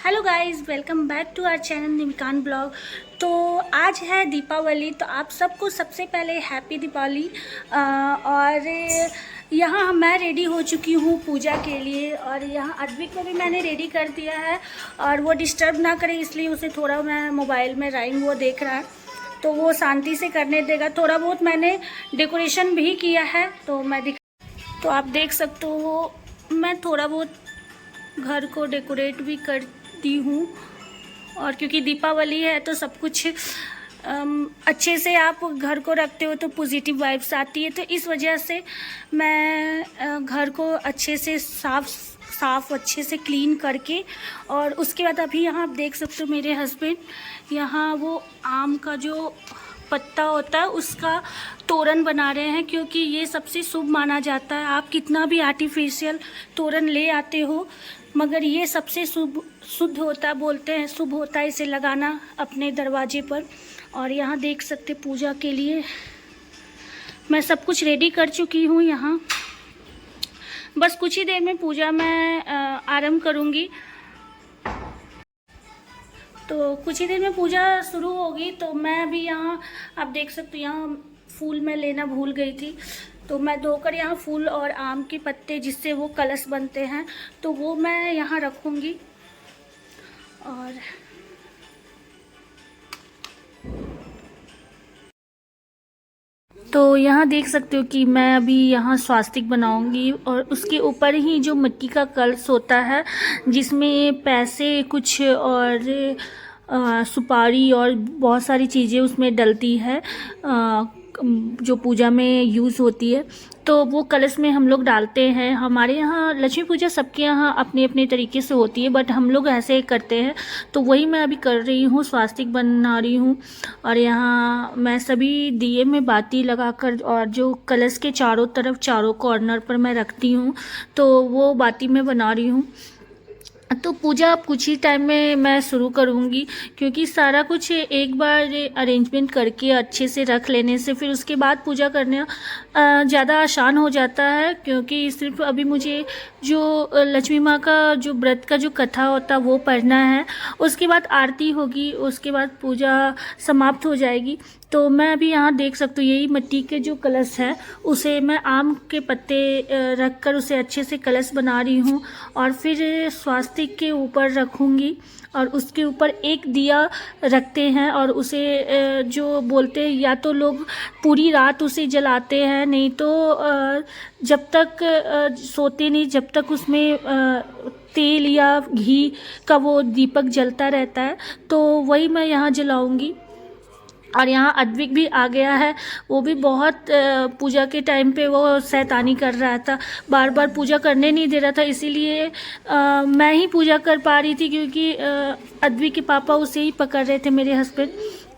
Hello guys, welcome back to our channel निमिकान blog. तो आज है दीपावली, तो आप सबको सबसे पहले हैप्पी दीपावली। और यहाँ मैं रेडी हो चुकी हूँ पूजा के लिए, और यहाँ अद्विक को भी मैंने रेडी कर दिया है। और वो डिस्टर्ब ना करे इसलिए उसे थोड़ा मैं मोबाइल में राइम वो देख रहा है, तो वो शांति से करने देगा। थोड़ा बहुत मैंने डेकोरेशन भी किया है, तो तो आप देख सकते हो मैं थोड़ा बहुत घर को डेकोरेट भी करती हूँ। और क्योंकि दीपावली है तो सब कुछ अच्छे से आप घर को रखते हो तो पॉजिटिव वाइब्स आती है, तो इस वजह से मैं घर को अच्छे से साफ अच्छे से क्लीन करके, और उसके बाद अभी यहाँ आप देख सकते हो मेरे हस्बैंड यहाँ वो आम का जो पत्ता होता है उसका तोरण बना रहे हैं, क्योंकि ये सबसे शुभ माना जाता है। आप कितना भी आर्टिफिशियल तोरण ले आते हो, मगर ये सबसे शुद्ध होता, बोलते हैं शुभ होता है इसे लगाना अपने दरवाजे पर। और यहाँ देख सकते पूजा के लिए मैं सब कुछ रेडी कर चुकी हूँ। यहाँ बस कुछ ही देर में पूजा मैं आरंभ करूँगी, तो कुछ ही देर में पूजा शुरू होगी। तो मैं अभी यहाँ आप देख सकते हो यहाँ फूल मैं लेना भूल गई थी, तो मैं धोकर यहाँ फूल और आम के पत्ते जिससे वो कलश बनते हैं तो वो मैं यहाँ रखूँगी। और तो यहाँ देख सकते हो कि मैं अभी यहाँ स्वास्तिक बनाऊंगी, और उसके ऊपर ही जो मिट्टी का कलश होता है जिसमें पैसे कुछ और सुपारी और बहुत सारी चीज़ें उसमें डलती है जो पूजा में यूज़ होती है, तो वो कलश में हम लोग डालते हैं। हमारे यहाँ लक्ष्मी पूजा सबके यहाँ अपने अपने तरीके से होती है, बट हम लोग ऐसे करते हैं, तो वही मैं अभी कर रही हूँ, स्वास्तिक बना रही हूँ। और यहाँ मैं सभी दिए में बाती लगाकर, और जो कलश के चारों तरफ चारों कॉर्नर पर मैं रखती हूँ, तो वो बाती मैं बना रही हूँ। तो पूजा अब कुछ ही टाइम में मैं शुरू करूँगी, क्योंकि सारा कुछ एक बार अरेंजमेंट करके अच्छे से रख लेने से फिर उसके बाद पूजा करना ज़्यादा आसान हो जाता है। क्योंकि सिर्फ अभी मुझे जो लक्ष्मी माँ का जो व्रत का जो कथा होता है वो पढ़ना है, उसके बाद आरती होगी, उसके बाद पूजा समाप्त हो जाएगी। तो मैं अभी यहाँ देख सकती हूँ यही मिट्टी के जो कलश है उसे मैं आम के पत्ते रख कर उसे अच्छे से कलश बना रही हूँ, और फिर स्वास्तिक के ऊपर रखूँगी, और उसके ऊपर एक दिया रखते हैं, और उसे जो बोलते हैं या तो लोग पूरी रात उसे जलाते हैं, नहीं तो जब तक सोते नहीं जब तक उसमें तेल या घी का वो दीपक जलता रहता है, तो वही मैं यहाँ जलाऊंगी। और यहाँ अद्विक भी आ गया है, वो भी बहुत पूजा के टाइम पे वो शैतानी कर रहा था, बार बार पूजा करने नहीं दे रहा था, इसीलिए मैं ही पूजा कर पा रही थी, क्योंकि अद्विक के पापा उसे ही पकड़ रहे थे मेरे हस्बैंड,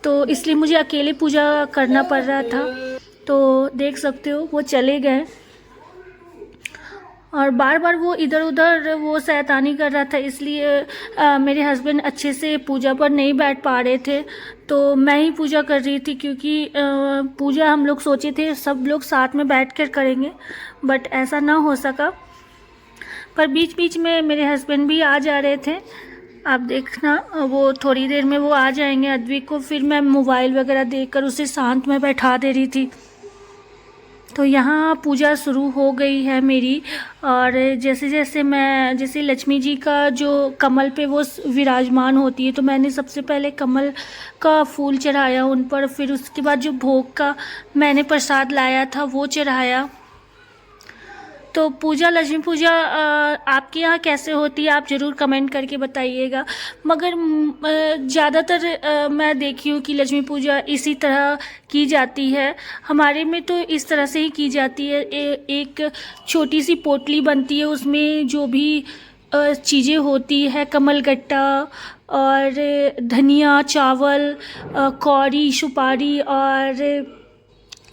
तो इसलिए मुझे अकेले पूजा करना पड़ रहा था। तो देख सकते हो वो चले गए, और बार बार वो इधर उधर वो शैतानी कर रहा था, इसलिए मेरे हस्बैंड अच्छे से पूजा पर नहीं बैठ पा रहे थे, तो मैं ही पूजा कर रही थी। क्योंकि पूजा हम लोग सोचे थे सब लोग साथ में बैठ कर करेंगे, बट ऐसा ना हो सका। पर बीच बीच में मेरे हस्बैंड भी आ जा रहे थे, आप देखना वो थोड़ी देर में वो आ जाएंगे अद्विक को, फिर मैं मोबाइल वगैरह देखकर उसे शांत में बैठा दे रही थी। तो यहाँ पूजा शुरू हो गई है मेरी, और जैसे लक्ष्मी जी का जो कमल पे वो विराजमान होती है, तो मैंने सबसे पहले कमल का फूल चढ़ाया उन पर, फिर उसके बाद जो भोग का मैंने प्रसाद लाया था वो चढ़ाया। तो पूजा लक्ष्मी पूजा आपके यहाँ कैसे होती है आप ज़रूर कमेंट करके बताइएगा। मगर ज़्यादातर मैं देखी हूँ कि लक्ष्मी पूजा इसी तरह की जाती है, हमारे में तो इस तरह से ही की जाती है। एक छोटी सी पोटली बनती है, उसमें जो भी चीज़ें होती है, कमलगट्टा और धनिया, चावल, कौड़ी, सुपारी और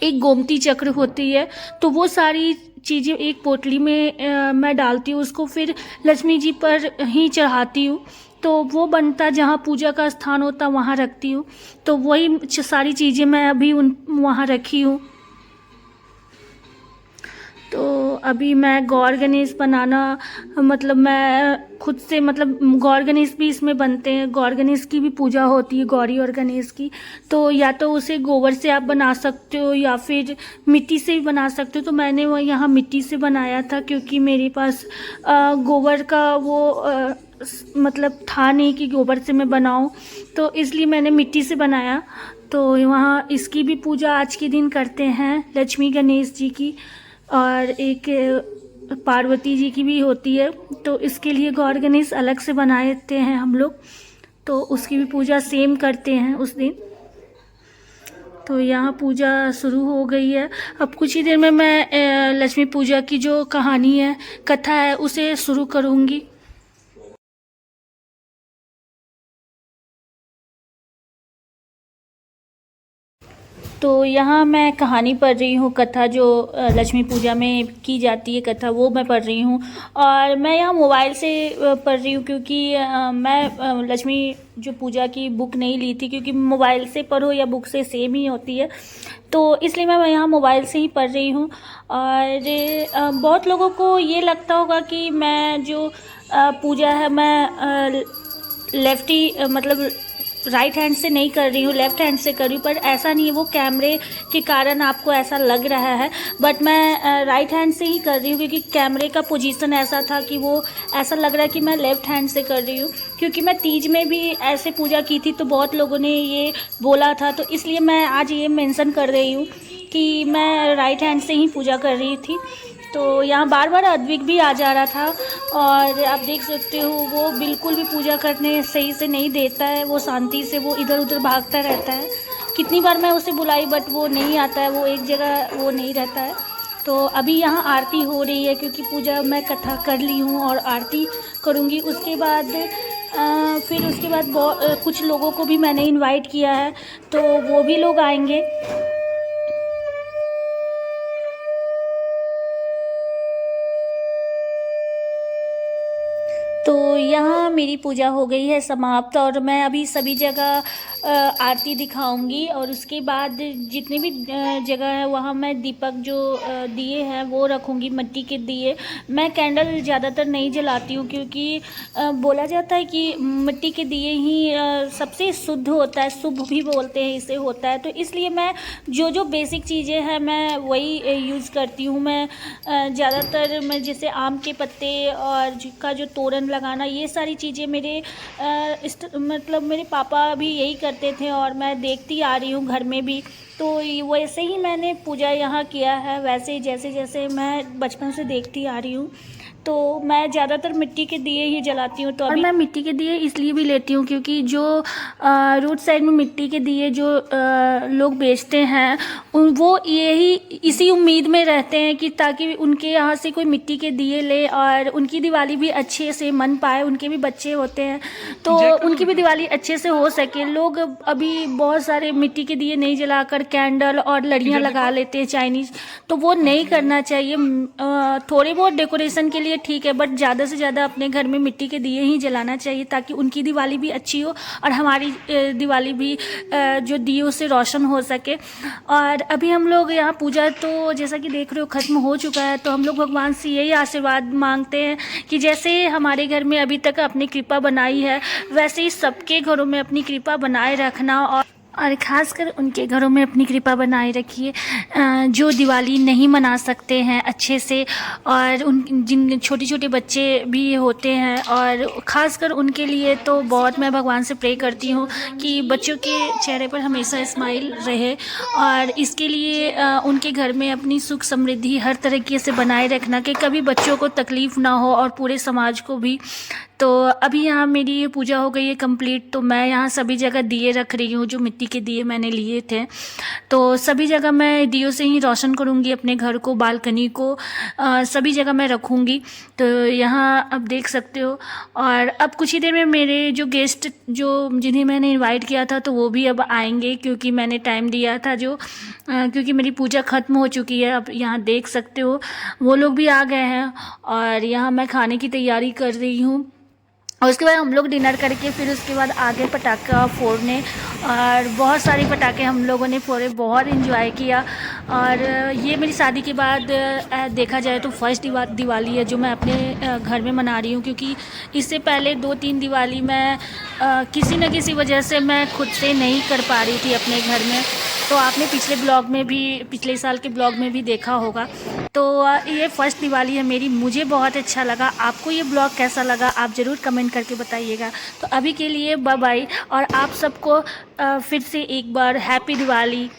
एक गोमती चक्र होती है, तो वो सारी चीज़ें एक पोटली में मैं डालती हूँ, उसको फिर लक्ष्मी जी पर ही चढ़ाती हूँ। तो वो बनता जहाँ पूजा का स्थान होता वहाँ रखती हूँ, तो वही सारी चीज़ें मैं अभी वहाँ रखी हूँ। तो अभी मैं गौर गणेश बनाना, मतलब मैं खुद से, मतलब गौर गणेश भी इसमें बनते हैं, गौर गणेश की भी पूजा होती है, गौरी और गणेश की। तो या तो उसे गोबर से आप बना सकते हो या फिर मिट्टी से भी बना सकते हो। तो मैंने वो यहाँ मिट्टी से बनाया था क्योंकि मेरे पास गोबर का वो मतलब था नहीं कि गोबर से मैं बनाऊं, तो इसलिए मैंने मिट्टी से बनाया। तो वहाँ इसकी भी पूजा आज के दिन करते हैं, लक्ष्मी गणेश जी की, और एक पार्वती जी की भी होती है। तो इसके लिए गौर गणेश अलग से बनाते हैं हम लोग, तो उसकी भी पूजा सेम करते हैं उस दिन। तो यहाँ पूजा शुरू हो गई है। अब कुछ ही देर में मैं लक्ष्मी पूजा की जो कहानी है, कथा है, उसे शुरू करूँगी। तो यहाँ मैं कहानी पढ़ रही हूँ, कथा जो लक्ष्मी पूजा में की जाती है कथा, वो मैं पढ़ रही हूँ। और मैं यहाँ मोबाइल से पढ़ रही हूँ क्योंकि मैं लक्ष्मी जो पूजा की बुक नहीं ली थी, क्योंकि मोबाइल से पढ़ो या बुक से सेम ही होती है, तो इसलिए मैं यहाँ मोबाइल से ही पढ़ रही हूँ। और बहुत लोगों को ये लगता होगा कि मैं जो पूजा है मैं लेफ्टी मतलब राइट हैंड से नहीं कर रही हूँ, लेफ़्ट हैंड से कर रही हूँ, पर ऐसा नहीं है। वो कैमरे के कारण आपको ऐसा लग रहा है, बट मैं राइट हैंड से ही कर रही हूँ क्योंकि कैमरे का पोजीशन ऐसा था कि वो ऐसा लग रहा है कि मैं लेफ़्ट हैंड से कर रही हूँ। क्योंकि मैं तीज में भी ऐसे पूजा की थी तो बहुत लोगों ने ये बोला था, तो इसलिए मैं आज ये मेंशन कर रही हूँ कि मैं राइट हैंड से ही पूजा कर रही थी। तो यहाँ बार बार अद्विक भी आ जा रहा था, और आप देख सकते हो वो बिल्कुल भी पूजा करने सही से नहीं देता है, वो शांति से वो इधर उधर भागता रहता है। कितनी बार मैं उसे बुलाई बट वो नहीं आता है, वो एक जगह वो नहीं रहता है। तो अभी यहाँ आरती हो रही है क्योंकि पूजा मैं कथा कर ली हूँ और आरती करूँगी। उसके बाद फिर उसके बाद कुछ लोगों को भी मैंने इनवाइट किया है, तो वो भी लोग आएंगे। तो यहाँ मेरी पूजा हो गई है समाप्त, और मैं अभी सभी जगह आरती दिखाऊंगी। और उसके बाद जितनी भी जगह है वहाँ मैं दीपक जो दिए हैं वो रखूँगी, मिट्टी के दिए। मैं कैंडल ज़्यादातर नहीं जलाती हूँ क्योंकि बोला जाता है कि मिट्टी के दिए ही सबसे शुद्ध होता है, शुभ भी बोलते हैं इसे होता है। तो इसलिए मैं जो बेसिक चीज़ें हैं मैं वही यूज़ करती हूँ। मैं ज़्यादातर मैं जैसे आम के पत्ते और का जो तोरण लगाना, ये सारी चीज़ें मेरे मतलब मेरे पापा भी यही करते थे और मैं देखती आ रही हूँ घर में भी। तो वैसे ही मैंने पूजा यहाँ किया है, वैसे जैसे जैसे मैं बचपन से देखती आ रही हूँ। तो मैं ज़्यादातर मिट्टी के दिए ही जलाती हूँ। तो और मैं मिट्टी के दिए इसलिए भी लेती हूँ क्योंकि जो रोड साइड में मिट्टी के दिए जो लोग बेचते हैं वो यही इसी उम्मीद में रहते हैं कि ताकि उनके यहाँ से कोई मिट्टी के दिए ले और उनकी दिवाली भी अच्छे से मन पाए। उनके भी बच्चे होते हैं तो उनकी भी दिवाली अच्छे से हो सके। लोग अभी बहुत सारे मिट्टी के दिए नहीं जलाकर कैंडल और लड़ियाँ लगा लेते हैं चाइनीज़, तो वो नहीं करना चाहिए। थोड़े बहुत डेकोरेशन के लिए ठीक है, बट ज़्यादा से ज़्यादा अपने घर में मिट्टी के दिए ही जलाना चाहिए ताकि उनकी दिवाली भी अच्छी हो और हमारी दिवाली भी जो दियों से रोशन हो सके। और अभी हम लोग यहाँ पूजा तो जैसा कि देख रहे हो ख़त्म हो चुका है, तो हम लोग भगवान से यही आशीर्वाद मांगते हैं कि जैसे हमारे घर में अभी तक अपनी कृपा बनाई है वैसे ही सबके घरों में अपनी कृपा बनाए रखना, और ख़ासकर उनके घरों में अपनी कृपा बनाए रखिए जो दिवाली नहीं मना सकते हैं अच्छे से, और उन जिन छोटे छोटे बच्चे भी होते हैं और ख़ासकर उनके लिए तो बहुत मैं भगवान से प्रे करती हूँ कि बच्चों के चेहरे पर हमेशा स्माइल रहे। और इसके लिए उनके घर में अपनी सुख समृद्धि हर तरीके से बनाए रखना कि कभी बच्चों को तकलीफ़ ना हो और पूरे समाज को भी। तो अभी यहाँ मेरी ये पूजा हो गई है कंप्लीट, तो मैं यहाँ सभी जगह दिए रख रही हूँ जो मिट्टी के दिए मैंने लिए थे। तो सभी जगह मैं दियों से ही रोशन करूँगी अपने घर को, बालकनी को, सभी जगह मैं रखूँगी। तो यहाँ अब देख सकते हो। और अब कुछ ही देर में मेरे जो गेस्ट जो जिन्हें मैंने इनवाइट किया था तो वो भी अब आएंगे क्योंकि मैंने टाइम दिया था जो क्योंकि मेरी पूजा ख़त्म हो चुकी है। अब यहाँ देख सकते हो वो लोग भी आ गए हैं और यहाँ मैं खाने की तैयारी कर रही हूँ। और उसके बाद हम लोग डिनर करके फिर उसके बाद आगे पटाखा फोड़ने, और बहुत सारे पटाखे हम लोगों ने फोड़े, बहुत इन्जॉय किया। और ये मेरी शादी के बाद देखा जाए तो फर्स्ट दिवाली है जो मैं अपने घर में मना रही हूँ, क्योंकि इससे पहले 2-3 दिवाली मैं किसी न किसी वजह से मैं खुद से नहीं कर पा रही थी अपने घर में। तो आपने पिछले साल के ब्लॉग में भी देखा होगा। तो ये फर्स्ट दिवाली है मेरी, मुझे बहुत अच्छा लगा। आपको ये ब्लॉग कैसा लगा आप ज़रूर कमेंट करके बताइएगा। तो अभी के लिए बाय बाय, और आप सबको फिर से एक बार हैप्पी दिवाली।